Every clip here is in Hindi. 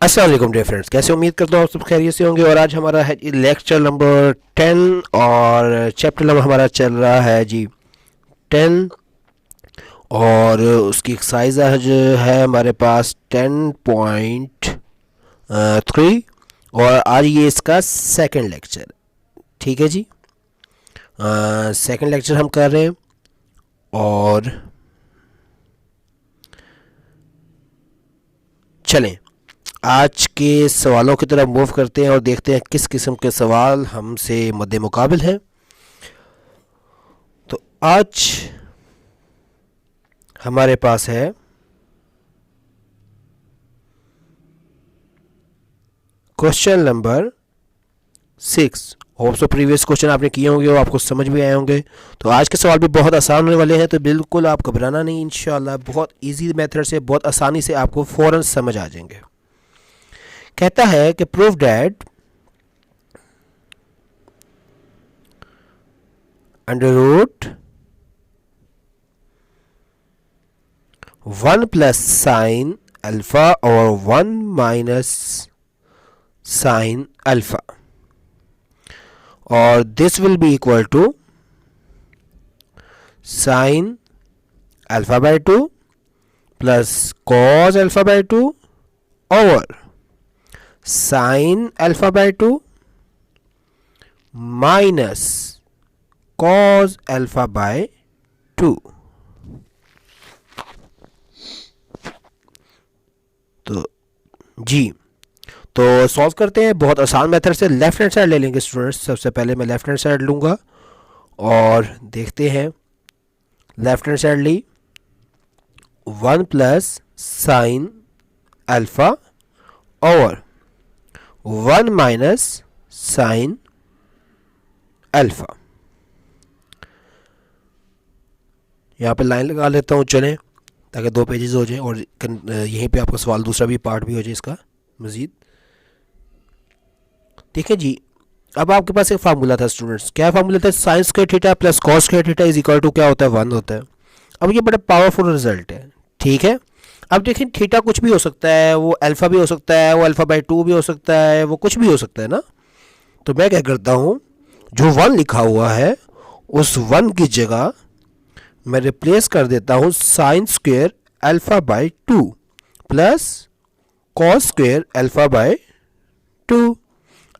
अस्सलाम वालेकुम डियर फ्रेंड्स, कैसे उम्मीद करता हूँ आप सब खैरियत से होंगे। और आज हमारा है लेक्चर नंबर 10 और चैप्टर नंबर हमारा चल रहा है जी 10। और उसकी एक्सरसाइज आज है हमारे पास 10.3 और आज ये इसका सेकंड लेक्चर। ठीक है जी, सेकंड लेक्चर हम कर रहे हैं। और चलें आज के सवालों की तरफ मूव करते हैं और देखते हैं किस किस्म के सवाल हमसे मद्दे मुकाबिल हैं। तो आज हमारे पास है question number 6। Hope so previous question आपने किए होंगे और आपको समझ भी आए होंगे। तो आज के सवाल भी बहुत आसान होने वाले हैं, तो बिल्कुल आप घबराना नहीं, इंशाल्लाह बहुत इजी मेथड से, बहुत आसानी से आपको फ़ौरन समझ आ जाएंगे। कहता है कि prove that under root 1 plus sine alpha और 1 माइनस साइन अल्फा, और this will be equal to sine alpha by 2 plus cos alpha by 2 over sine alpha by 2 minus cos alpha by 2। तो जी, तो सॉल्व करते हैं बहुत आसान मेथड से। लेफ्ट हैंड साइड ले लेंगे स्टूडेंट्स। सबसे पहले मैं लेफ्ट हैंड साइड लूँगा और देखते हैं। लेफ्ट हैंड साइड ली 1 plus sine alpha over 1 minus sine alpha. यहाँ पे लाइन लगा लेता हूँ, चलें, ताकि 2 पेजेस हो जाए और यहीं पे आपका सवाल दूसरा भी पार्ट भी हो जाए इसका मज़ीद। देखिए जी, अब आपके पास एक फार्मूला था स्टूडेंट्स। क्या फार्मूला था? Sine square theta plus cos square theta is equal to क्या होता है? 1 होता है। अब ये बड़ा पावरफुल रिजल्ट है, ठीक है। अब देखिए थीटा कुछ भी हो सकता है, वो अल्फ़ा भी हो सकता है, वो अल्फ़ा बाई 2 भी हो सकता है, वो कुछ भी हो सकता है ना। तो मैं क्या करता हूँ, जो 1 लिखा हुआ है उस 1 की जगह मैं रिप्लेस कर देता हूँ sine square alpha by 2 plus cos square alpha by 2।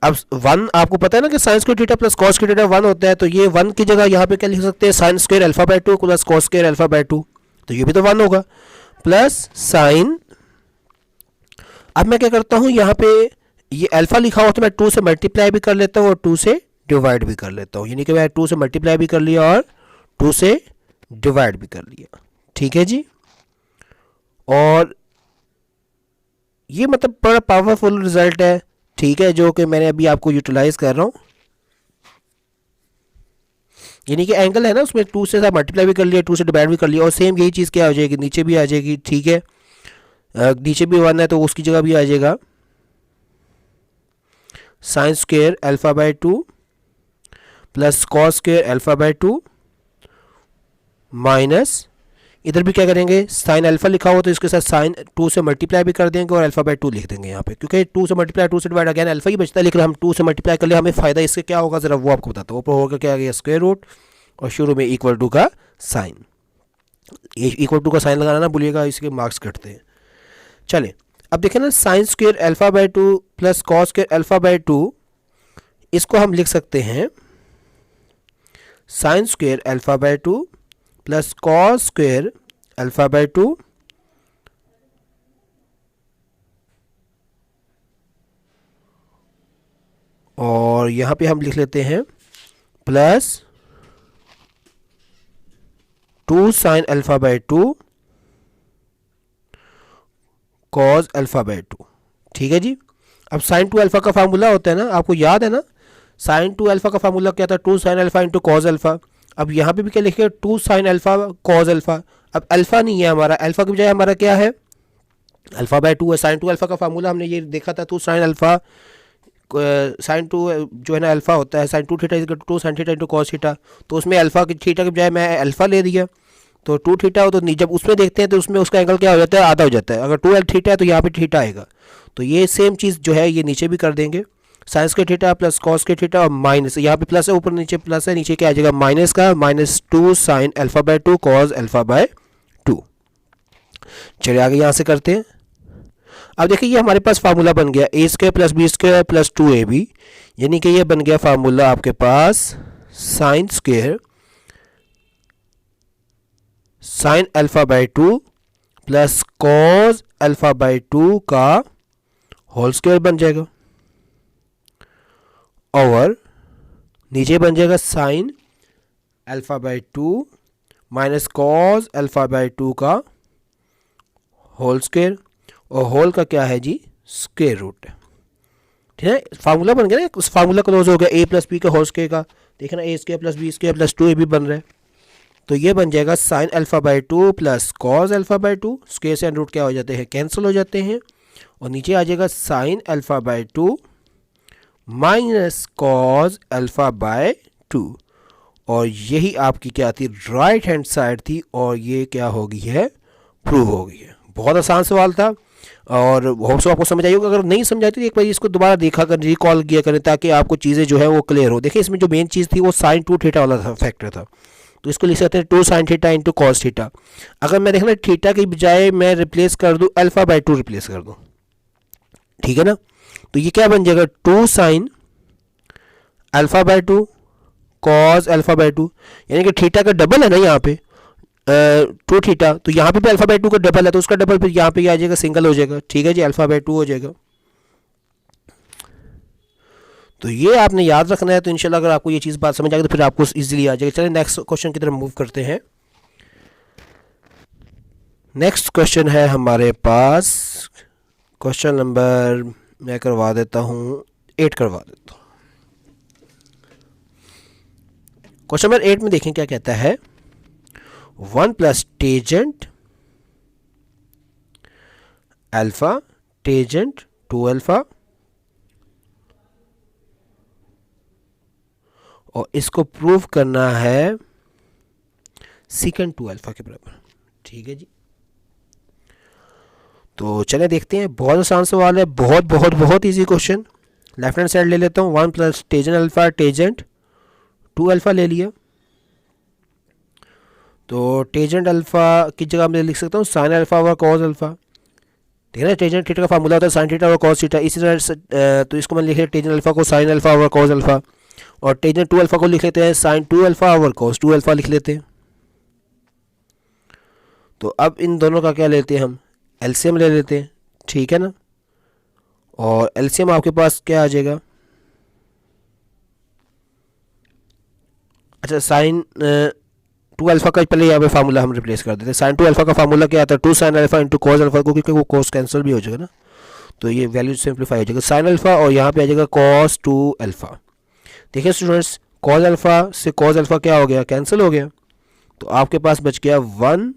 अब 1 आपको पता है ना कि sign square theta plus cos square theta 1 होता है, तो ये 1 की जगह यहाँ पे क्या लिख सकते हैं? Sine square alpha by 2 plus cos square alpha by 2, तो ये भी तो 1 होगा, प्लस साइन। अब मैं क्या करता हूँ, यहाँ पे ये अल्फ़ा लिखा हुआ तो मैं 2 से मल्टीप्लाई भी कर लेता हूँ और 2 से डिवाइड भी कर लेता हूँ। यानी कि मैं 2 से मल्टीप्लाई भी कर लिया और 2 से डिवाइड भी कर लिया। ठीक है जी, और ये मतलब बड़ा पावरफुल रिजल्ट है, ठीक है, जो कि मैंने अभी आपको यूटिलाइज कर रहा हूँ। यानी कि एंगल है ना, उसमें 2 से मल्टीप्लाई भी कर लिया, 2 से डिवाइड भी कर लिया, और सेम यही चीज़ क्या हो जाएगी, नीचे भी आ जाएगी। ठीक है, नीचे भी 1 है तो उसकी जगह भी आ जाएगा sine square alpha by 2 plus cos square alpha by 2 minus, इधर भी क्या करेंगे, साइन अल्फ़ा लिखा हो तो इसके साथ साइन 2 से मल्टीप्लाई भी कर देंगे और अल्फ़ा बाई 2 लिख देंगे यहाँ पे, क्योंकि 2 से मल्टीप्लाई 2 से डिवाइड अगेन अल्फ़ा ही बचता है, लेकिन हम 2 से मल्टीप्लाई कर ले, हमें फ़ायदा इससे क्या होगा ज़रा वो आपको बताता हूँ। ऊपर होगा क्या, गया स्क्वायर रूट और शुरू में इक्वल टू का साइन। इक्वल टू का साइन लगाना ना भूलिएगा, इसके मार्क्स कटते हैं। चलें, अब देखें ना, sine square alpha by 2 plus cos square alpha by 2, इसको हम लिख सकते हैं sine square alpha by 2 plus cos square alpha by 2 और यहाँ पे हम लिख लेते हैं plus 2 sine alpha by 2 cos alpha by 2। ठीक है जी, अब साइन 2 अल्फ़ा का फार्मूला होता है ना, आपको याद है ना, साइन 2 अल्फ़ा का फार्मूला क्या था? 2 sine alpha into cos alpha. अब यहाँ पे भी क्या लिखे? 2 साइन अल्फ़ा कॉस अल्फ़ा। अब अल्फ़ा नहीं है हमारा, अल्फ़ा की बजाय हमारा क्या है? अल्फ़ा बाय 2 है। साइन 2 अल्फ़ा का फार्मूला हमने ये देखा था, 2 साइन अल्फ़ा, साइन 2 जो है ना अल्फ़ा होता है, sine 2 theta is 2 sine theta into cos theta. तो उसमें अल्फ़ा की थीटा के बजाय मैं अल्फ़ा ले दिया, तो 2 थीटा हो, तो जब उसमें देखते हैं तो उसमें उसका एंगल क्या हो जाता है? आधा हो जाता है। अगर 2 थीटा है तो यहाँ पे थीटा आएगा, तो ये सेम चीज़ जो है ये नीचे भी कर देंगे, sign square theta plus cos square theta और माइनस, यहाँ पे प्लस है, ऊपर नीचे प्लस है, नीचे क्या आ जाएगा माइनस का, -2 sign alpha by 2 cos alpha by 2। चलिए आगे यहाँ से करते हैं। अब देखिए ये हमारे पास फार्मूला बन गया a square plus b square plus 2ab, यानी कि ये बन गया फार्मूला आपके पास sine square sine alpha by 2 plus cos alpha by 2 का होल स्क्वायर बन जाएगा, और नीचे बन जाएगा sine alpha by 2 minus cos alpha by 2 का होल स्क्वायर, और होल का क्या है जी स्क्वायर रूट है। ठीक है, फार्मूला बन गया ना, उस फार्मूला क्लोज हो गया ए प्लस बी का होल स्क्वायर का, देखना a square plus b square plus 2ab बन रहा है, तो ये बन जाएगा sine alpha by 2 plus cos alpha by 2, square से रूट क्या हो जाते हैं कैंसिल हो जाते हैं, और नीचे आ जाएगा sine alpha by 2 minus cos alpha by 2, और यही आपकी क्या थी राइट हैंड साइड थी, और ये क्या हो गई है प्रूव हो गई है। बहुत आसान सवाल था और होप सो आपको समझ आई होगी। अगर नहीं समझाई तो एक बार इसको दोबारा देखा कर, रिकॉल किया करें, ताकि आपको चीज़ें जो है वो क्लियर हो। देखिए इसमें जो मेन चीज़ थी वो साइन 2 थीटा वाला था, फैक्टर था, तो इसको लिख सकते हैं 2 sine theta into cos theta. अगर मैं देखना थीटा की बजाय मैं रिप्लेस कर दूँ अल्फा बाय 2 रिप्लेस कर दूँ, ठीक है ना, तो ये क्या बन जाएगा 2 sign alpha by 2 cos alpha by 2, यानी कि थीटा का डबल है ना यहाँ पे 2 थीटा, तो यहाँ पे भी अल्फा बाय 2 का डबल है, तो उसका डबल फिर यहाँ पे आ जाएगा सिंगल हो जाएगा। ठीक है जी, अल्फा बाय 2 हो जाएगा। तो ये आपने याद रखना है। तो इंशाल्लाह अगर आपको ये चीज़ बात समझ आ गई तो फिर आपको इजीली आ जाएगा। चलिए नेक्स्ट क्वेश्चन की तरफ मूव करते हैं। नेक्स्ट क्वेश्चन है हमारे पास क्वेश्चन नंबर, मैं करवा देता हूँ 8 करवा देता हूँ। क्वेश्चन नंबर 8 में देखें क्या कहता है, 1 plus tangent alpha tangent 2 alpha, और इसको प्रूव करना है सीकेंट 2 अल्फा के बराबर। ठीक है जी, तो चले देखते हैं। बहुत आसान सवाल है, बहुत बहुत बहुत easy question. Left hand side ले लेता हूँ, 1 plus tangent alpha tangent 2 alpha ले लिया, तो टेजेंट अल्फा की जगह मैं लिख सकता हूँ साइन अल्फा और कॉस अल्फा। ठीक है ना, टेजेंट थीटा का फार्मूला होता है साइन थीटा और कॉस थीटा, इसी तरह से तो इसको मैं लिख लिया टेजेंट अल्फा को साइन अल्फा और कॉस अल्फा, और टेजेंट 2 अल्फा को लिख लेते हैं साइन 2 अल्फा और कॉस 2 अल्फा लिख लेते हैं। तो अब इन दोनों का क्या लेते हैं हम, एलसीएम ले लेते हैं। ठीक है ना, और एलसीएम आपके पास क्या आ जाएगा, अच्छा साइन 2 अल्फा का पहले यहाँ पे फार्मूला हम रिप्लेस कर देते हैं। साइन 2 अल्फा का फार्मूला क्या आता है 2 sine alpha into cos alpha को, क्योंकि वो कॉस कैंसिल भी हो जाएगा ना, तो ये वैल्यू सिंप्लीफाई हो जाएगा साइन अल्फा, और यहाँ पे आ जाएगा कॉस 2 अल्फा। देखिए स्टूडेंट्स, कॉस अल्फा से कॉस अल्फा क्या हो गया कैंसिल हो गया, तो आपके पास बच गया 1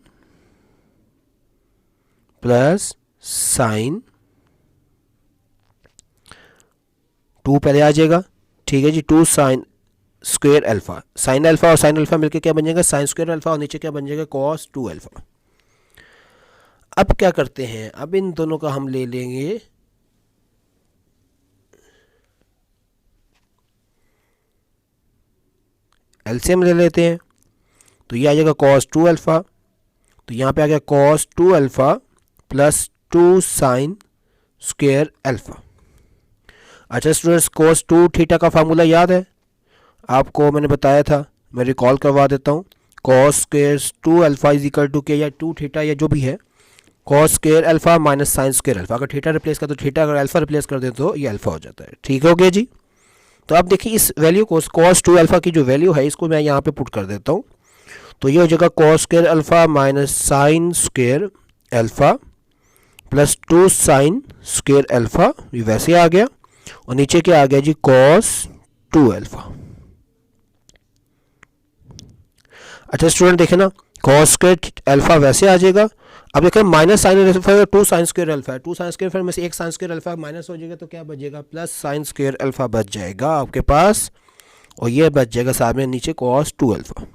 प्लस साइन 2 पहले आ जाएगा। ठीक है जी, 2 sign square alpha, sign alpha और साइन अल्फा मिलकर क्या बन जाएगा साइन स्क्वायर अल्फा, और नीचे क्या बन जाएगा कॉस 2 अल्फा। अब क्या करते हैं, अब इन दोनों का हम ले लेंगे एलसीएम ले लेते हैं, तो ये आ जाएगा कॉस 2 अल्फा, तो यहाँ पे आ गया cos 2 alpha plus 2 sign square alpha. अच्छा स्टूडेंट्स, कॉस 2 थीटा का फार्मूला याद है आपको, मैंने बताया था, मैं रिकॉल करवा देता हूँ। Cos square 2 alpha is equal to के, या 2 थीटा या जो भी है, cos square alpha minus sine square alpha. अगर थीटा रिप्लेस कर तो थीटा, अगर अल्फा रिप्लेस कर दे तो ये अल्फा हो जाता है। ठीक हो गया जी, तो अब देखिए इस वैल्यू को, कॉस 2 अल्फा की जो वैल्यू है इसको मैं यहाँ पे पुट कर देता हूँ, तो ये हो जाएगा cos square alpha minus sine square alpha plus 2 sign square alpha, ये वैसे आ गया, और नीचे क्या आ गया जी कॉस 2 अल्फा। अच्छा स्टूडेंट देखे ना, कॉस स्क्वायर अल्फा वैसे आ जाएगा। अब देखें minus sine alpha 2 sign square alpha है, 2 साइन स्क्वायर में से एक साइन स्क्वायर अल्फा माइनस हो जाएगा, तो क्या बचेगा प्लस साइन स्क्वायर अल्फा बच जाएगा आपके पास, और ये बच जाएगा साथ में नीचे कॉस 2 अल्फा।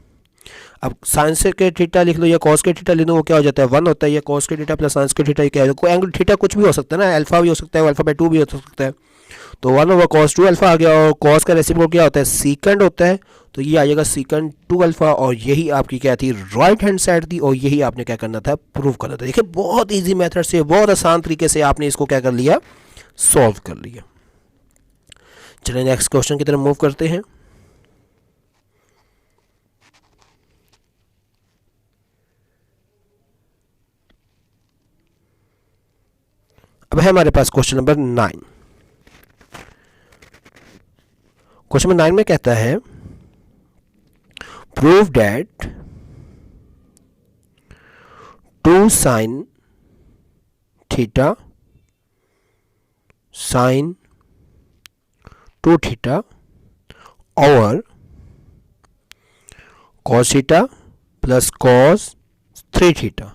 अब साइंस के थीटा लिख लो या कॉस के थीटा लिख लो, वो क्या हो जाता है 1 होता है। या कॉस के थीटा प्लस साइंस के थीटा क्या है, कोई एंगल थीटा कुछ भी हो सकता है ना, अल्फा भी हो सकता है, अल्फा बाई 2 भी हो सकता है। तो 1/cos 2 अल्फा आ गया, और कॉस का रेसिप्रोकल क्या होता है सीकेंड होता है, तो ये आ जाएगा सीकेंड 2 अल्फा। और यही आपकी क्या थी राइट हैंड साइड थी, और यही आपने क्या करना था प्रूव करना था। देखिए बहुत ईजी मेथड से, बहुत आसान तरीके से आपने इसको क्या कर लिया सॉल्व कर लिया। चलिए नेक्स्ट क्वेश्चन की तरफ मूव करते हैं। अब है हमारे पास क्वेश्चन नंबर 9। क्वेश्चन नंबर 9 में कहता है prove that 2 sine theta sine 2 theta और cos theta plus cos 3 theta.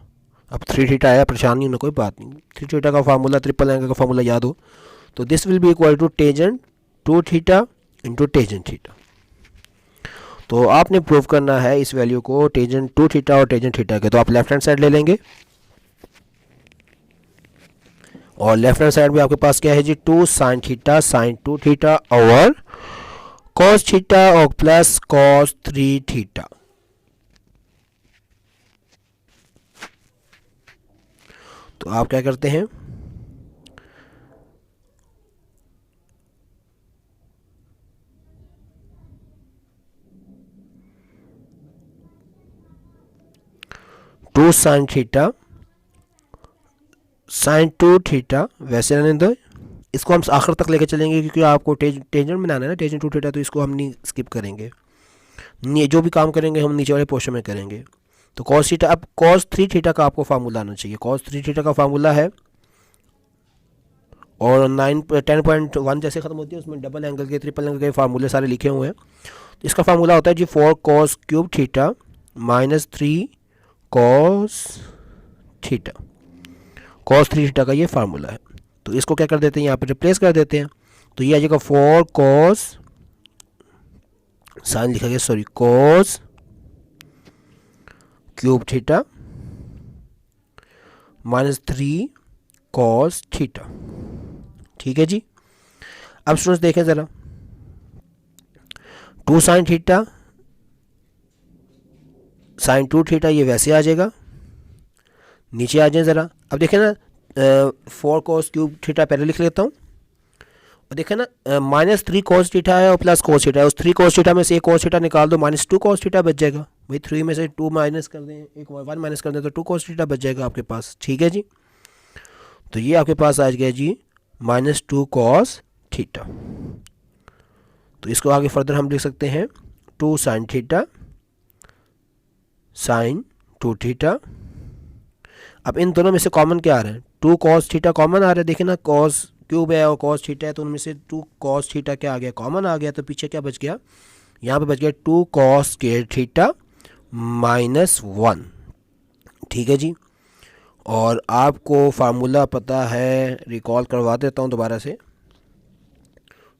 अब 3 थीटा आया, परेशान नहीं होना, कोई बात नहीं। 3 थीटा का फार्मूला, ट्रिपल एंगल का फार्मूला याद हो तो this will be equal to tangent 2 theta into tangent theta. तो आपने प्रूव करना है इस वैल्यू को टेंजेंट 2 थीटा और टेंजेंट थीटा के। तो आप लेफ्ट हैंड साइड ले लेंगे, और लेफ्ट हैंड साइड में आपके पास क्या है जी 2 साइन थीटा साइन 2 थीटा और कॉस थीटा और प्लस कॉस 3 थीटा। तो आप क्या करते हैं, two sine theta sine 2 theta वैसे रहने दो, इसको हम आखिर तक लेके चलेंगे क्योंकि आपको टेंजेंट बनाना है ना, टेंजेंट 2 थीटा, तो इसको हम नहीं स्किप करेंगे। जो भी काम करेंगे हम नीचे वाले पोर्शन में करेंगे। तो कॉस थीटा, अब कॉस 3 थीटा का आपको फार्मूला आना चाहिए। कॉस 3 थीटा का फार्मूला है, और 10.1 जैसे ख़त्म होती है उसमें डबल एंगल के ट्रिपल एंगल के फार्मूले सारे लिखे हुए हैं। तो इसका फार्मूला होता है जी 4 cos cube theta minus 3 cos theta. Cos 3 theta का ये फार्मूला है। तो इसको क्या कर देते हैं यहाँ पे रिप्लेस कर देते हैं। तो ये आ जाएगा 4 कॉस, साइन लिखा गया sorry, cos cube theta minus 3 cos theta. ठीक है जी। अब स्टूडेंट्स देखें ज़रा, 2 साइन थीटा साइन 2 थीटा ये वैसे आ जाएगा, नीचे आ जाए ज़रा। अब देखें ना 4 कॉस क्यूब थीटा पहले लिख लेता हूँ, और देखें ना माइनस 3 कॉस थीटा है और प्लस कॉस थीटा है। उस 3 कॉस थीटा में से एक कॉस थीटा निकाल दो, माइनस 2 कॉस थीटा बच जाएगा। भाई 3 में से 2 माइनस कर दें, एक 1 माइनस कर दें तो 2 कॉस थीटा बच जाएगा आपके पास। ठीक है जी। तो ये आपके पास आ गया जी माइनस 2 कॉस थीटा। तो इसको आगे फर्दर हम लिख सकते हैं 2 साइन थीटा साइन 2 थीटा। अब इन दोनों में से कॉमन क्या आ रहा है, 2 कॉस थीटा कॉमन आ रहा है। देखिए ना कॉस क्यूब है और कॉस थीटा है, तो उनमें से 2 कॉस थीटा क्या आ गया कॉमन आ गया। तो पीछे क्या बच गया, यहाँ पे बच गया 2 कॉस स्क्वायर थीटा माइनस 1। ठीक है जी। और आपको फार्मूला पता है, रिकॉल करवा देता हूँ दोबारा से।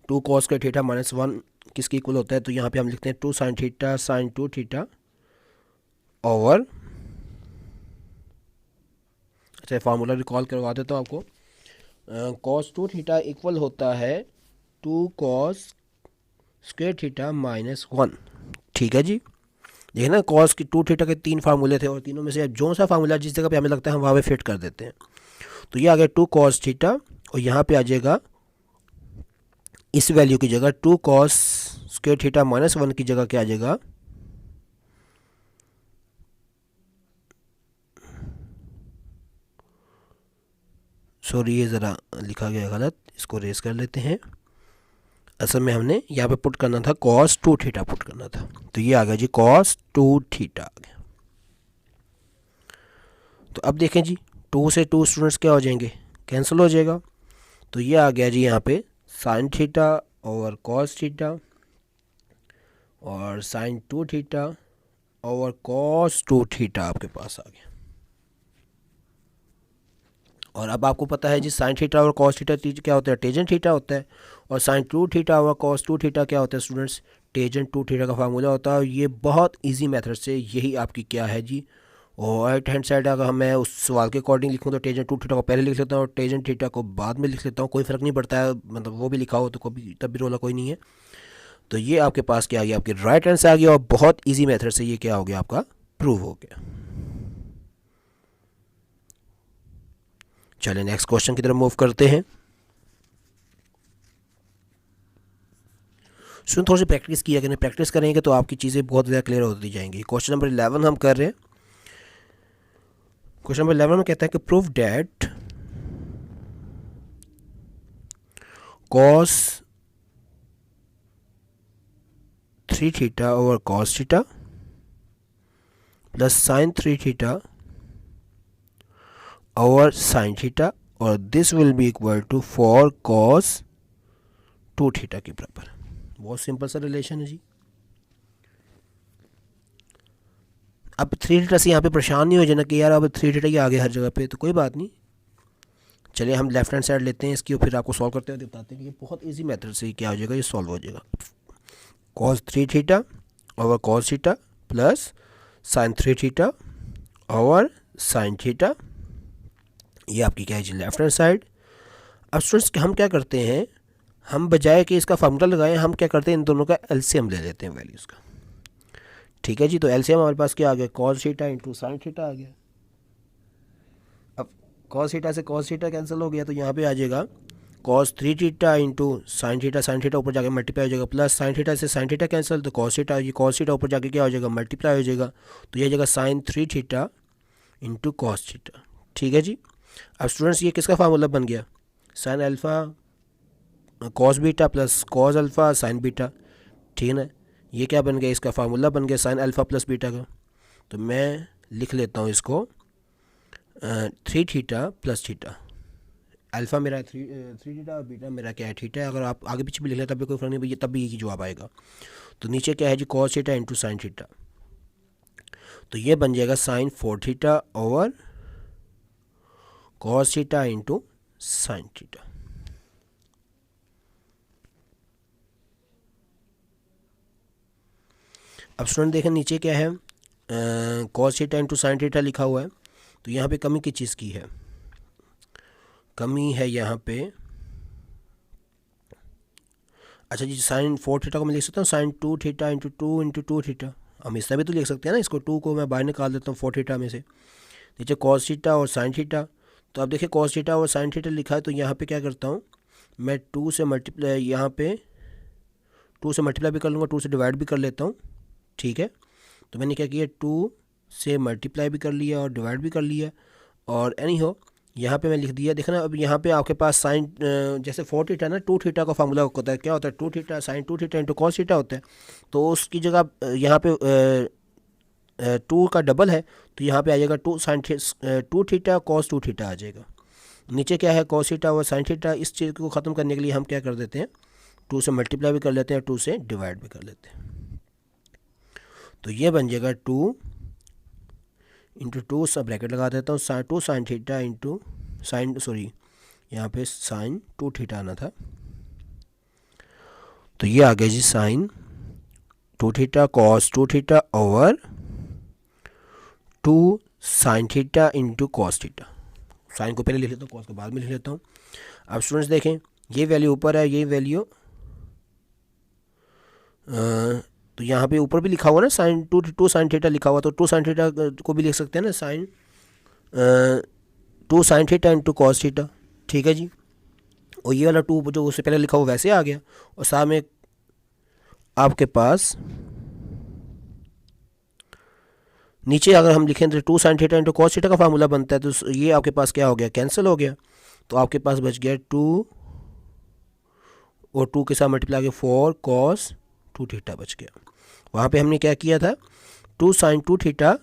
2 कॉस स्क्वायर थीटा माइनस 1 किसके इक्वल होता है, तो यहाँ पे हम लिखते हैं 2 sine theta sine 2 theta over, अच्छा फार्मूला रिकॉल करवा देता हूँ आपको। कॉस 2 थीटा इक्वल होता है 2 कॉस स्क्वायर थीटा माइनस 1। ठीक है जी। देखिए ना कॉस की 2 थीटा के 3 फार्मूले थे, और तीनों में से जो सा फार्मूला जिस जगह पे हमें लगता है हम वहाँ पे फिट कर देते हैं। तो ये आ गया 2 कॉस थीटा, और यहाँ पे आ जाएगा इस वैल्यू की जगह 2 कॉस स्क्वायर थीटा माइनस 1 की जगह क्या आ जाएगा, सॉरी ये ज़रा लिखा गया गलत, इसको रेस कर लेते हैं। असल में हमने यहाँ पे पुट करना था कॉस 2 थीटा पुट करना था। तो ये आ गया जी कॉस 2 थीटा आ गया। तो अब देखें जी 2 से 2 स्टूडेंट्स क्या हो जाएंगे, कैंसिल हो जाएगा। तो ये आ गया जी यहाँ पे sine theta over cos theta और sine 2 theta over cos 2 theta आपके पास आ गया। और अब आपको पता है जी साइन थीटा और कॉस थीटा क्या होता है, टेंजेंट थीटा होता है। और साइन 2 थीटा और कॉस 2 थीटा क्या होता है स्टूडेंट्स, टेंजेंट टू थीटा का फार्मूला होता है। ये बहुत इजी मेथड से यही आपकी क्या है जी, और राइट हैंड साइड अगर मैं उस सवाल के अकॉर्डिंग लिखूँ तो टेंजेंट टू थीटा को पहले लिख लेता हूँ और टेंजेंट थीटा को बाद में लिख लेता हूँ, कोई फ़र्क नहीं पड़ता है, मतलब वो भी लिखा हो तो कोई तब भी रोला कोई नहीं है। तो ये आपके पास क्या आ गया, आपके राइट हैंड से आ गया और बहुत ईजी मेथड से ये क्या हो गया, आपका प्रूव हो गया। चलिए नेक्स्ट क्वेश्चन की तरफ मूव करते हैं। सुन, थोड़ी सी प्रैक्टिस किया करें, प्रैक्टिस करेंगे तो आपकी चीज़ें बहुत ज़्यादा क्लियर होती जाएंगी। क्वेश्चन नंबर 11 हम कर रहे हैं। क्वेश्चन नंबर 11 में कहता है कि prove that cos 3 theta over cos theta plus sin 3 theta over sin theta और this will be equal to 4 cos 2 theta के बराबर। बहुत सिंपल सा रिलेशन है जी। अब 3 थीटा से यहाँ पे परेशान नहीं हो जाना कि यार अब 3 थीटा ही आ गया हर जगह पे, तो कोई बात नहीं। चलिए हम लेफ्ट हैंड साइड लेते हैं इसकी और फिर आपको सॉल्व करते हुए बताते हैं कि ये बहुत इजी मेथड से क्या हो जाएगा, ये सॉल्व हो जाएगा। cos 3 theta over cos theta plus sin 3 theta over sin theta, ये आपकी क्या है जी लेफ्ट हैंड साइड। अब स्टूडेंट्स हम क्या करते हैं, हम बजाय कि इसका फार्मूला लगाएं हम क्या करते हैं, इन दोनों का एलसीएम ले लेते हैं वैल्यूज़ का। ठीक है जी, तो एलसीएम हमारे पास क्या आ गया, cos theta into sine theta आ गया। अब cos थीटा से cos थीटा कैंसिल हो गया तो यहाँ पे आ जाएगा cos 3 theta into sine theta ऊपर जाके मल्टीप्लाई हो जाएगा, प्लस साइन थीटा से साइन थीटा कैंसिल तो cos थीटा, ये cos थीटा ऊपर जाके क्या हो जाएगा, मल्टीप्लाई हो जाएगा, तो ये जाएगा sine 3 theta into cos theta. ठीक है जी। अब स्टूडेंट्स ये किसका फार्मूला बन गया, sine alpha cos beta plus cos alpha sine beta. ठीक है ना, ये क्या बन गया, इसका फार्मूला बन गया साइन अल्फ़ा प्लस बीटा का। तो मैं लिख लेता हूँ इसको 3 थीटा प्लस थीटा, अल्फ़ा मेरा 3 थीटा और बीटा मेरा क्या है थीटा है। अगर आप आगे पीछे भी लिख लें तब भी कोई फ़र्क नहीं भैया, तब भी यही जवाब आएगा। तो नीचे क्या है जी cos theta into sine theta, तो ये बन जाएगा sine 4 theta over cos theta into sine theta. अब स्टूडेंट देखें नीचे क्या है, cos theta into sine theta लिखा हुआ है, तो यहाँ पे कमी किस चीज़ की है, कमी है यहाँ पे, अच्छा जी साइन 4 थीटा को मैं लिख सकता हूँ साइन 2 थीटा इंटू 2 थीटा, हम इस तरह भी तो लिख सकते हैं ना, इसको 2 को मैं बाहर निकाल देता हूँ 4 थीटा में से, नीचे cos थीटा और साइन थीटा। तो अब देखिए cos थीटा और साइन थीटा लिखा है, तो यहाँ पे क्या करता हूँ मैं 2 से मल्टीप्लाई, यहाँ पे 2 से मल्टीप्लाई भी कर लूँगा, 2 से डिवाइड भी कर लेता हूँ। ठीक है, तो मैंने क्या किया 2 से मल्टीप्लाई भी कर लिया और डिवाइड भी कर लिया, और एनी हो यहाँ पे मैं लिख दिया। देखना अब यहाँ पे आपके पास साइन जैसे 4 थीटा ना, 2 थीटा का फार्मूला होता है, क्या होता है 2 theta sine 2 theta into cos theta होता है, तो उसकी जगह यहाँ पे 2 का डबल है, तो यहाँ पे आ जाएगा 2 थीटा cos 2 थीटा आ जाएगा। नीचे क्या है cos थीटा और साइन थीटा, इस चीज़ को ख़त्म करने के लिए हम क्या कर देते हैं 2 से मल्टीप्लाई भी कर लेते हैं, 2 से डिवाइड भी कर लेते हैं, तो ये बन जाएगा 2 इंटू 2 सब ब्रैकेट लगा देता हूँ 2 sine theta into sign, sorry यहाँ पे साइन 2 थीटा आना था, तो ये आ गया जी sine 2 theta cos 2 theta over 2 sine theta into cos theta. Sine को पहले लिख लेता हूँ, cos को बाद में लिख लेता हूँ। अब स्टूडेंट्स देखें ये वैल्यू ऊपर है, ये वैल्यू तो यहाँ पे ऊपर भी लिखा हुआ ना साइन 2 साइन थीटा लिखा हुआ, तो 2 साइन थीटा को भी लिख सकते हैं ना sine 2 sine theta into cos theta. ठीक है जी, और ये वाला 2 जो उससे पहले लिखा हुआ वैसे आ गया, और सामने आपके पास नीचे अगर हम लिखें तो 2 sine theta into cos theta का फार्मूला बनता है, तो ये आपके पास क्या हो गया, कैंसिल हो गया, तो आपके पास बच गया 2 और 2 के साथ मल्टीप्लाई 4 cos 2 थीटा बच गया। वहाँ पे हमने क्या किया था 2 साइन 2 थीटा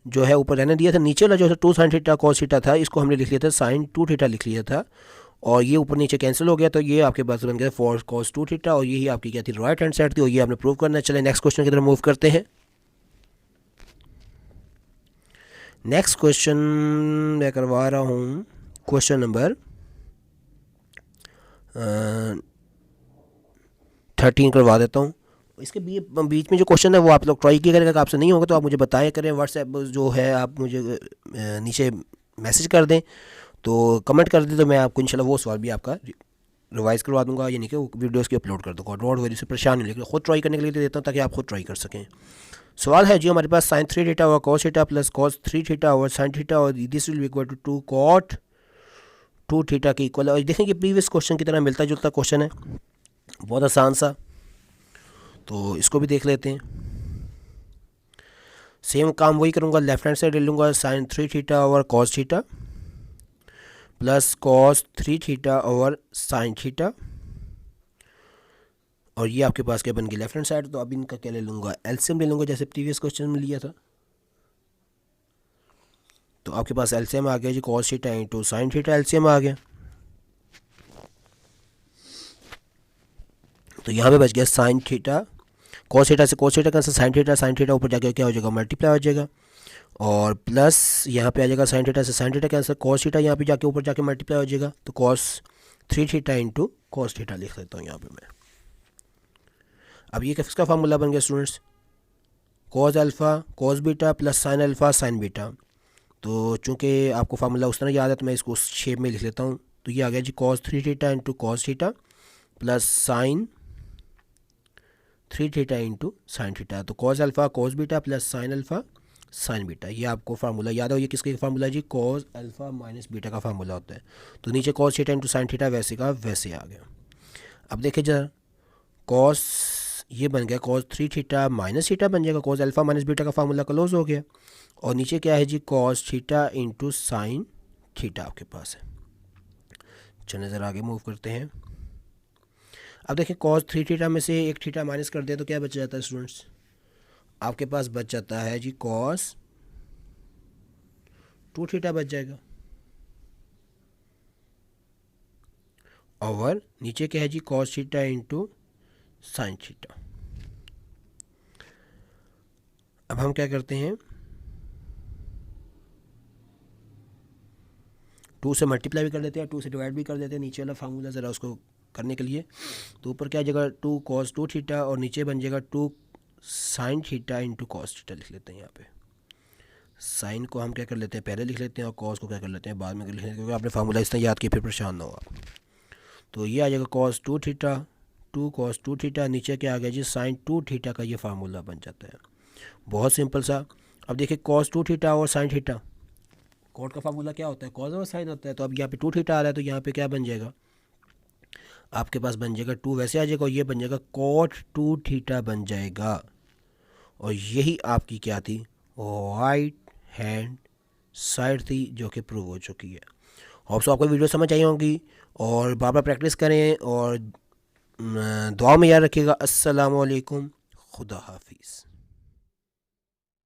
जो है ऊपर रहने दिया था, नीचे वाला जो है 2 साइन थीटा cos थीटा था, इसको हमने लिख लिया था साइन 2 थीटा लिख लिया था, और ये ऊपर नीचे कैंसिल हो गया, तो ये आपके पास बन गया 4 cos 2 थीटा, और यही आपकी क्या थी राइट हैंड साइड थी, और ये आपने प्रूव करना है। चले नेक्स्ट क्वेश्चन की तरफ मूव करते हैं। नेक्स्ट क्वेश्चन मैं करवा रहा हूँ क्वेश्चन नंबर 13 करवा देता हूँ। इसके बीच में जो क्वेश्चन है वो आप लोग ट्राई कीजिएगा, अगर आपसे नहीं होगा तो आप मुझे बताया करें, व्हाट्सएप जो है आप मुझे नीचे मैसेज कर दें, तो कमेंट कर दें, तो मैं आपको इंशाल्लाह वो सवाल भी आपका रिवाइज़ करवा दूंगा, यानी कि वो वीडियोज़ की अपलोड कर दूँगा। डोंट वरी, से परेशान नहीं, लेकिन खुद ट्राई करने के लिए देता हूँ ताकि आप खुद ट्राई कर सकें। सवाल है जी हमारे पास साइन 3 थीटा और cos theta plus cos 3 theta और साइन थीटा और this will be equal to 2 cot 2 theta के इक्वल है। और देखें कि प्रीवियस क्वेश्चन की तरह मिलता जुलता क्वेश्चन है, बहुत आसान सा, तो इसको भी देख लेते हैं। सेम काम वही करूँगा, लेफ्ट हैंड साइड ले लूँगा साइन 3 थीटा और cos theta plus cos 3 theta और साइन थीटा, और ये आपके पास क्या बन गया लेफ्ट हैंड साइड। तो अब इनका क्या ले लूँगा, एलसीएम ले लूँगा, जैसे प्रीवियस क्वेश्चन में लिया था। तो आपके पास एलसीएम आ गया जी, cos theta into sine theta LCM आ गया। तो यहाँ पे बच गया साइन थीटा, कॉस थीटा से cos theta cancel, sine theta ऊपर जाके क्या हो जाएगा, मल्टीप्लाई हो जाएगा, और प्लस यहाँ पे आ जाएगा साइन थीटा से sine theta cancel, cos theta यहाँ पे जाके ऊपर जाके मल्टीप्लाई हो जाएगा। तो cos 3 theta into cos theta लिख लेता हूँ यहाँ पे मैं। अब ये किसका फार्मूला बन गया students, cos alpha cos beta plus sine alpha sine beta. तो चूँकि आपको फार्मूला उस तरह याद है तो मैं इसको उस शेप में लिख लेता हूँ। तो ये आ गया जी cos 3 theta into cos theta plus sine 3 theta into sine theta. तो cos alpha cos beta plus sine alpha sine beta, ये आपको फार्मूला याद हो। ये किसके फार्मूला जी, कॉस अल्फ़ा माइनस बीटा का फार्मूला होता है। तो नीचे cos theta into sine theta वैसे का वैसे आ गया। अब देखिए जरा, कॉस ये बन गया कॉस 3 थीटा माइनस थीटा बन जाएगा, कॉस अल्फ़ा माइनस बीटा का फार्मूला क्लोज हो गया। और नीचे क्या है जी, cos theta into sine theta आपके पास है। चलिए ज़रा आगे मूव करते हैं। अब देखिए कॉस 3 थीटा में से एक थीटा माइनस कर दे तो क्या बच जाता है स्टूडेंट्स, आपके पास बच जाता है जी कॉस 2 थीटा बच जाएगा। और नीचे क्या है जी, cos theta into sine theta. अब हम क्या करते हैं, 2 से मल्टीप्लाई भी कर देते हैं, 2 से डिवाइड भी कर देते हैं, नीचे वाला फार्मूला ज़रा उसको करने के लिए। तो ऊपर क्या आ जाएगा 2 कॉस 2 थीटा और नीचे बन जाएगा 2 sine theta into cos theta लिख लेते हैं। यहाँ पे साइन को हम क्या कर लेते हैं पहले लिख लेते हैं और कॉस को क्या कर लेते हैं बाद में लिख लेते हैं, क्योंकि आपने फार्मूला इस तरह याद किया फिर परेशान ना हो आप। तो ये आ जाएगा कॉस 2 थीटा 2 कॉस 2 थीटा, नीचे क्या आ गया जी साइन 2 थीटा का ये फार्मूला बन जाता है। बहुत सिंपल सा। अब देखिए कॉस 2 थीटा और साइन थीटा, कॉट का फार्मूला क्या होता है, कॉस और साइन होता है। तो अब यहाँ पे 2 थीटा आ रहा है तो यहाँ पे क्या बन जाएगा, आपके पास बन जाएगा 2 वैसे आ जाएगा और ये बन जाएगा कॉट 2 थीटा बन जाएगा। और यही आपकी क्या थी, राइट हैंड साइड थी, जो कि प्रूव हो चुकी है। होप सो आपको वीडियो समझ आई होंगी, और बार बार प्रैक्टिस करें और दुआ में याद रखिएगा। अस्सलाम वालेकुम, खुदा हाफिज़।